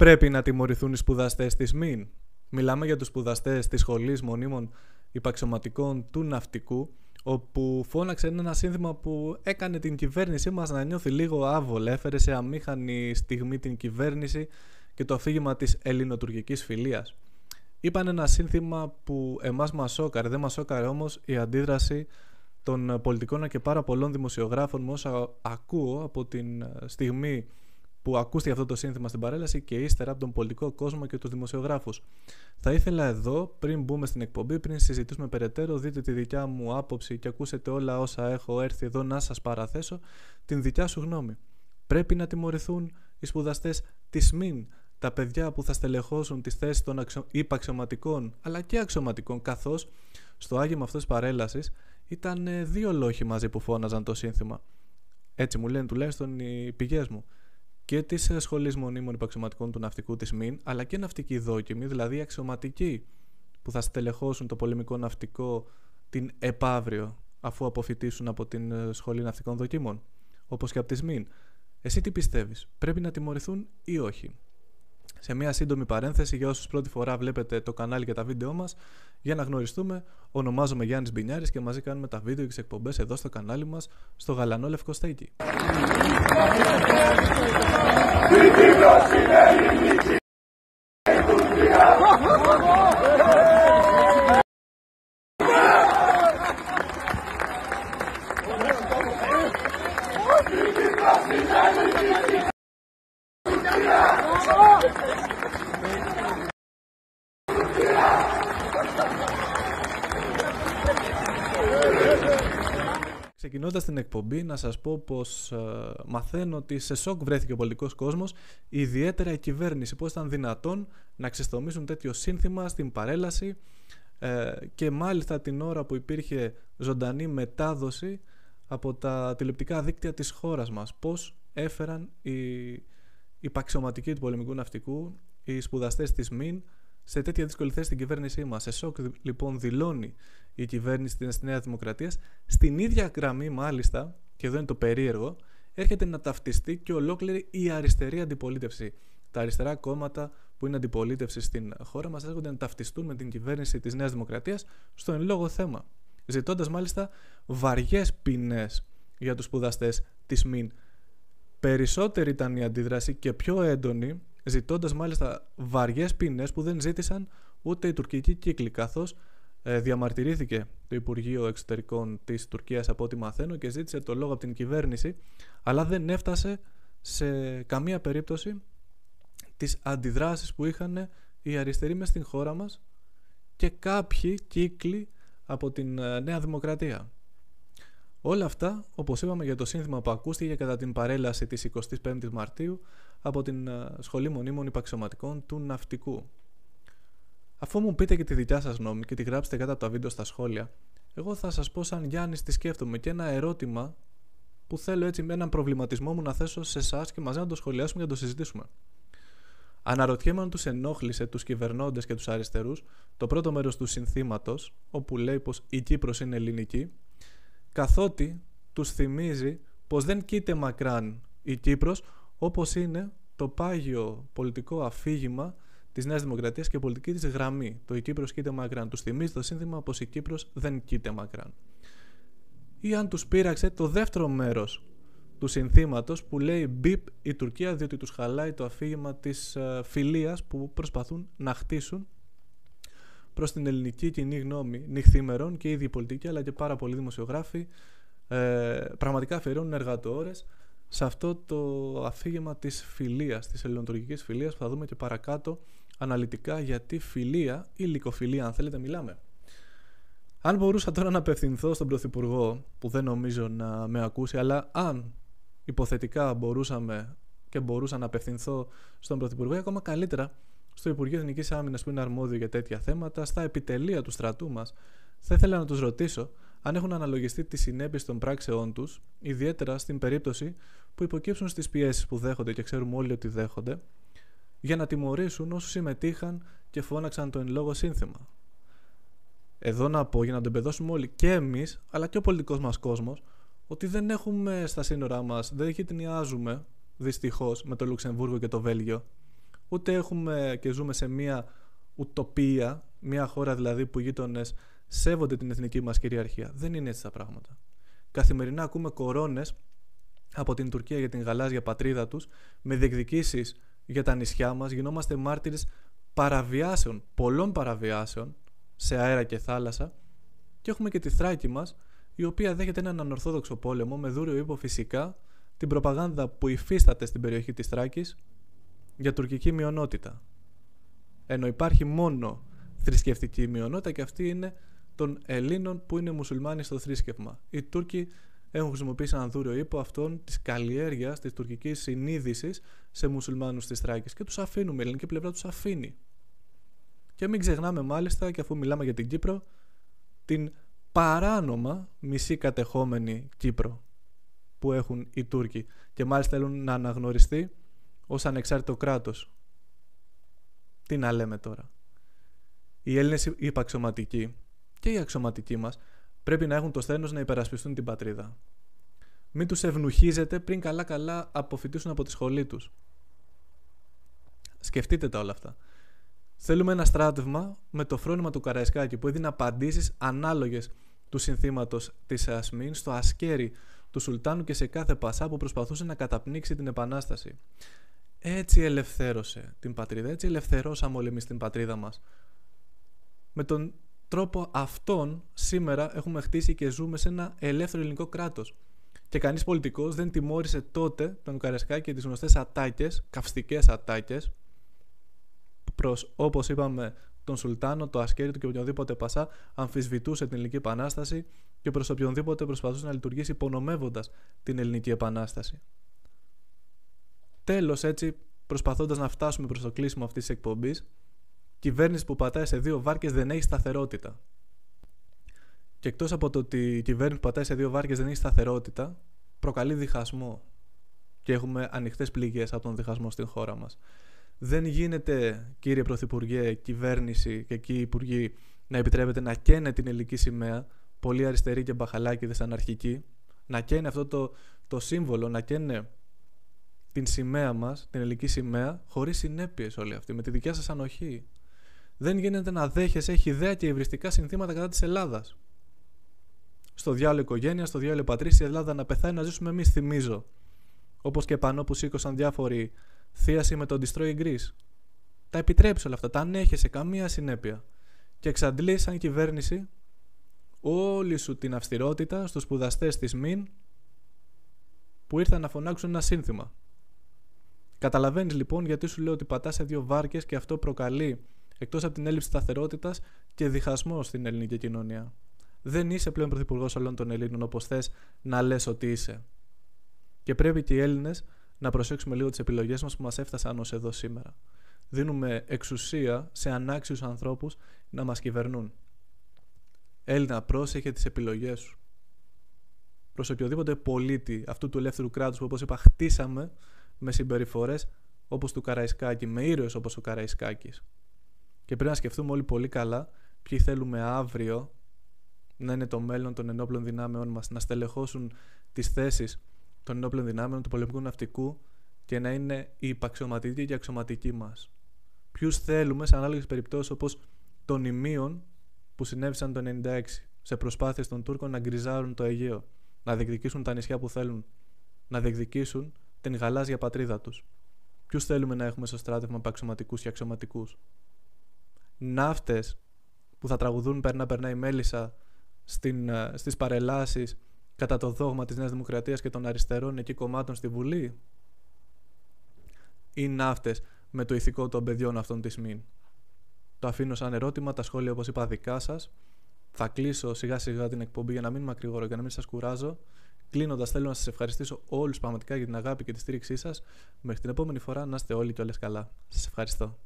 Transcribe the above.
Πρέπει να τιμωρηθούν οι σπουδαστές της ΜΗΝ. Μιλάμε για τους σπουδαστές της Σχολής Μονίμων Υπαξιωματικών του Ναυτικού, όπου φώναξε ένα σύνθημα που έκανε την κυβέρνησή μας να νιώθει λίγο άβολα. Έφερε σε αμήχανη στιγμή την κυβέρνηση και το αφήγημα της ελληνοτουρκικής φιλίας. Είπαν ένα σύνθημα που εμάς μας σόκαρε. Δεν μας σόκαρε όμως η αντίδραση των πολιτικών και πάρα πολλών δημοσιογράφων, με όσα ακούω από την στιγμή που ακούστηκε αυτό το σύνθημα στην παρέλαση και ύστερα από τον πολιτικό κόσμο και τους δημοσιογράφους. Θα ήθελα εδώ, πριν μπούμε στην εκπομπή, πριν συζητήσουμε περαιτέρω, δείτε τη δικιά μου άποψη και ακούσετε όλα όσα έχω έρθει εδώ να σας παραθέσω, την δικιά σου γνώμη. Πρέπει να τιμωρηθούν οι σπουδαστές της ΜΗΝ, τα παιδιά που θα στελεχώσουν τις θέσεις των υπαξιωματικών αλλά και αξιωματικών, καθώς στο άγγιγμα αυτής της παρέλασης ήταν δύο λόγοι μαζί που φώναζαν το σύνθημα. Έτσι μου λένε τουλάχιστον οι πηγές μου. Και της Σχολής Μονίμων Υπαξιωματικών του Ναυτικού της ΜΗΝ, αλλά και ναυτικοί δόκιμοι, δηλαδή αξιωματικοί που θα στελεχώσουν το πολεμικό ναυτικό την επαύριο, αφού αποφοιτήσουν από την Σχολή Ναυτικών Δοκίμων, όπως και από τη ΜΗΝ. Εσύ τι πιστεύεις, πρέπει να τιμωρηθούν ή όχι? Σε μια σύντομη παρένθεση, για όσους πρώτη φορά βλέπετε το κανάλι και τα βίντεό μας, για να γνωριστούμε, ονομάζομαι Γιάννης Μπινιάρης και μαζί κάνουμε τα βίντεο και τις εκπομπές εδώ στο κανάλι μας, στο γαλανό λευκό στέκι. Ξεκινώντας την εκπομπή, να σας πω πως μαθαίνω ότι σε σοκ βρέθηκε ο πολιτικός κόσμος, ιδιαίτερα η κυβέρνηση, πως ήταν δυνατόν να ξεστομίσουν τέτοιο σύνθημα στην παρέλαση και μάλιστα την ώρα που υπήρχε ζωντανή μετάδοση από τα τηλεοπτικά δίκτυα της χώρας μας. Πως έφεραν οι υπαξιωματικοί του πολεμικού ναυτικού, οι σπουδαστές της ΜΗΝ, σε τέτοια δύσκολη θέση στην κυβέρνησή μας. Σε σοκ λοιπόν δηλώνει η κυβέρνηση της Νέας Δημοκρατίας. Στην ίδια γραμμή μάλιστα, και εδώ είναι το περίεργο, έρχεται να ταυτιστεί και ολόκληρη η αριστερή αντιπολίτευση. Τα αριστερά κόμματα που είναι αντιπολίτευση στην χώρα μας έρχονται να ταυτιστούν με την κυβέρνηση της Νέας Δημοκρατίας στο εν λόγω θέμα, ζητώντας μάλιστα βαριές ποινές για τους σπουδαστές της ΜΗΝ. Περισσότερη ήταν η αντίδραση και πιο έντονη, ζητώντας μάλιστα βαριές ποινές που δεν ζήτησαν ούτε οι τουρκικοί κύκλοι, καθώς διαμαρτυρήθηκε το Υπουργείο Εξωτερικών της Τουρκίας, από ό,τι μαθαίνω, και ζήτησε το λόγο από την κυβέρνηση, αλλά δεν έφτασε σε καμία περίπτωση τις αντιδράσεις που είχαν οι αριστεροί μες στην χώρα μας και κάποιοι κύκλοι από την Νέα Δημοκρατία. Όλα αυτά, όπως είπαμε, για το σύνθημα που ακούστηκε κατά την παρέλαση της 25ης Μαρτίου από την Σχολή Μονίμων Υπαξιωματικών του Ναυτικού. Αφού μου πείτε και τη δικιά σας γνώμη και τη γράψετε κάτω από τα βίντεο στα σχόλια, εγώ θα σας πω σαν Γιάννης τι σκέφτομαι και ένα ερώτημα που θέλω έτσι με έναν προβληματισμό μου να θέσω σε εσάς και μαζί να το σχολιάσουμε και να το συζητήσουμε. Αναρωτιέμαι αν τους ενόχλησε τους κυβερνώντες και τους αριστερούς το πρώτο μέρος του συνθήματος, όπου λέει πως η Κύπρος είναι ελληνική, καθότι τους θυμίζει πως δεν κοίται μακράν η Κύπρος, όπως είναι το πάγιο πολιτικό αφήγημα της Νέας Δημοκρατίας και πολιτική της γραμμή. Το η Κύπρος κοίται μακράν. Τους θυμίζει το σύνθημα πως η Κύπρος δεν κοίται μακράν. Ή αν τους πείραξε το δεύτερο μέρος του συνθήματος που λέει μπιπ η Τουρκία, διότι τους χαλάει το αφήγημα της φιλίας που προσπαθούν να χτίσουν προς την ελληνική κοινή γνώμη νυχθήμερων, και οι ίδιοι πολιτικοί αλλά και πάρα πολλοί δημοσιογράφοι πραγματικά αφιερώνουν εργατοώρες σε αυτό το αφήγημα της φιλίας, της ελληνοτουρκικής φιλίας, που θα δούμε και παρακάτω αναλυτικά γιατί φιλία ή λυκοφιλία, αν θέλετε, μιλάμε. Αν μπορούσα τώρα να απευθυνθώ στον Πρωθυπουργό, που δεν νομίζω να με ακούσει, αλλά αν υποθετικά μπορούσα να απευθυνθώ στον Πρωθυπουργό, ή ακόμα καλύτερα στο Υπουργείο Εθνικής Άμυνας που είναι αρμόδιο για τέτοια θέματα, στα επιτελεία του στρατού μας, θα ήθελα να τους ρωτήσω αν έχουν αναλογιστεί τις συνέπειες των πράξεών τους, ιδιαίτερα στην περίπτωση που υποκύψουν στις πιέσεις που δέχονται, και ξέρουμε όλοι ότι δέχονται, για να τιμωρήσουν όσους συμμετείχαν και φώναξαν το εν λόγω σύνθημα. Εδώ να πω, για να το εμπεδώσουμε όλοι, και εμείς αλλά και ο πολιτικός μας κόσμος, ότι δεν έχουμε στα σύνορά μας, δεν γειτονιάζουμε δυστυχώς με το Λουξεμβούργο και το Βέλγιο, Ούτε έχουμε και ζούμε σε μια ουτοπία, μια χώρα δηλαδή που οι γείτονες σέβονται την εθνική μας κυριαρχία. Δεν είναι έτσι τα πράγματα. Καθημερινά ακούμε κορώνες από την Τουρκία για την γαλάζια πατρίδα τους, με διεκδικήσεις για τα νησιά μας. Γινόμαστε μάρτυρες παραβιάσεων, πολλών παραβιάσεων σε αέρα και θάλασσα, και έχουμε και τη Θράκη μας, η οποία δέχεται έναν ανορθόδοξο πόλεμο με δούριο ύπο φυσικά την προπαγάνδα που υφίσταται στην περιοχή της Θράκης για τουρκική μειονότητα. Ενώ υπάρχει μόνο θρησκευτική μειονότητα, και αυτή είναι των Ελλήνων που είναι μουσουλμάνοι στο θρήσκευμα. Οι Τούρκοι έχουν χρησιμοποιήσει έναν δούριο ύπο αυτών της καλλιέργειας της τουρκικής συνείδησης σε μουσουλμάνους της Θράκης, και τους αφήνουμε, η ελληνική πλευρά τους αφήνει. Και μην ξεχνάμε μάλιστα, και αφού μιλάμε για την Κύπρο, την παράνομα μισή κατεχόμενη Κύπρο που έχουν οι Τούρκοι, και μάλιστα θέλουν να αναγνωριστεί ως ανεξάρτητο κράτος. Τι να λέμε τώρα. Οι Έλληνες οι υπαξιωματικοί και οι αξιωματικοί μας πρέπει να έχουν το σθένος να υπερασπιστούν την πατρίδα. Μην τους ευνουχίζετε πριν καλά-καλά αποφοιτήσουν από τη σχολή τους. Σκεφτείτε τα όλα αυτά. Θέλουμε ένα στράτευμα με το φρόνημα του Καραϊσκάκη που έδινε απαντήσεις ανάλογες του συνθήματος της Ασμήν στο ασκέρι του Σουλτάνου και σε κάθε πασά που προσπαθούσε να καταπνίξει την Επανάσταση. Έτσι ελευθέρωσε την πατρίδα, έτσι ελευθερώσαμε όλοι εμείς την πατρίδα μας. Με τον τρόπο αυτόν σήμερα έχουμε χτίσει και ζούμε σε ένα ελεύθερο ελληνικό κράτος. Και κανείς πολιτικός δεν τιμώρησε τότε τον Καραϊσκάκη και τις γνωστές ατάκες, καυστικές ατάκες, προς, όπως είπαμε, τον Σουλτάνο, το ασκέρι του και οποιονδήποτε πασά αμφισβητούσε την Ελληνική Επανάσταση και προς οποιονδήποτε προσπαθούσε να λειτουργήσει υπονομεύοντας την Ελληνική Επανάσταση. Τέλος, έτσι, προσπαθώντας να φτάσουμε προς το κλείσιμο αυτής της εκπομπής, κυβέρνηση που πατάει σε δύο βάρκες δεν έχει σταθερότητα. Και εκτός από το ότι η κυβέρνηση που πατάει σε δύο βάρκες δεν έχει σταθερότητα, προκαλεί διχασμό. Και έχουμε ανοιχτές πληγές από τον διχασμό στην χώρα μας. Δεν γίνεται, κύριε Πρωθυπουργέ, κυβέρνηση και εκεί οι υπουργοί, να επιτρέπεται να καίνε την ελληνική σημαία, πολύ αριστεροί και μπαχαλάκηδες αναρχικοί, να καίνε αυτό το σύμβολο, να καίνε την σημαία μας, την ελληνική σημαία, χωρίς συνέπειες όλοι αυτοί, με τη δικιά σας ανοχή. Δεν γίνεται να δέχεσαι, έχει ιδέα και υβριστικά συνθήματα κατά της Ελλάδας. Στο διάλογο οικογένεια, στο διάλογο πατρίς, η Ελλάδα να πεθάει, να ζήσουμε εμείς, θυμίζω. Όπως και πάνω που σήκωσαν διάφοροι θίαση με τον Destroy Greece. Τα επιτρέψει όλα αυτά, τα ανέχεσαι, καμία συνέπεια. Και εξαντλείς σαν κυβέρνηση όλη σου την αυστηρότητα στους σπουδαστές της ΜΗΝ που ήρθαν να φωνάξουν ένα σύνθημα. Καταλαβαίνεις λοιπόν γιατί σου λέω ότι πατάς σε δύο βάρκες και αυτό προκαλεί, εκτός από την έλλειψη σταθερότητας, και διχασμό στην ελληνική κοινωνία. Δεν είσαι πλέον πρωθυπουργός όλων των Ελλήνων όπως θες να λες ότι είσαι. Και πρέπει και οι Έλληνες να προσέξουμε λίγο τις επιλογές μας που μας έφτασαν ως εδώ σήμερα. Δίνουμε εξουσία σε ανάξιους ανθρώπους να μας κυβερνούν. Έλληνα, πρόσεχε τις επιλογές σου. Προς οποιοδήποτε πολίτη αυτού του ελεύθερου κράτους που, όπως είπα, χτίσαμε με συμπεριφορές όπως του Καραϊσκάκη, με ήρωες όπως ο Καραϊσκάκης. Και πρέπει να σκεφτούμε όλοι πολύ καλά ποιοι θέλουμε αύριο να είναι το μέλλον των ενόπλων δυνάμεών μας, να στελεχώσουν τις θέσεις των ενόπλων δυνάμεων, του πολεμικού ναυτικού και να είναι οι υπαξιωματικοί και οι αξιωματικοί μας. Ποιους θέλουμε σε ανάλογες περιπτώσεις όπως των Ιμίων που συνέβησαν το 1996 σε προσπάθειες των Τούρκων να γκριζάρουν το Αιγαίο, να διεκδικήσουν τα νησιά που θέλουν, να διεκδικήσουν την γαλάζια πατρίδα τους. Ποιους θέλουμε να έχουμε στο στράτευμα από αξιωματικούς και αξιωματικούς? Ναύτες που θα τραγουδούν «Περνά η Μέλισσα» στις παρελάσεις κατά το δόγμα της Νέας Δημοκρατίας και των αριστερών εκεί κομμάτων στη Βουλή? Ή ναύτες με το ηθικό των παιδιών αυτών της ΜΗΝ? Το αφήνω σαν ερώτημα, τα σχόλια όπως είπα δικά σας. Θα κλείσω σιγά σιγά την εκπομπή για να μην μακρηγορώ και να μην σας κουράζω. Κλείνοντας, θέλω να σας ευχαριστήσω όλους πραγματικά για την αγάπη και τη στήριξή σας. Μέχρι την επόμενη φορά να είστε όλοι και όλες καλά. Σας ευχαριστώ.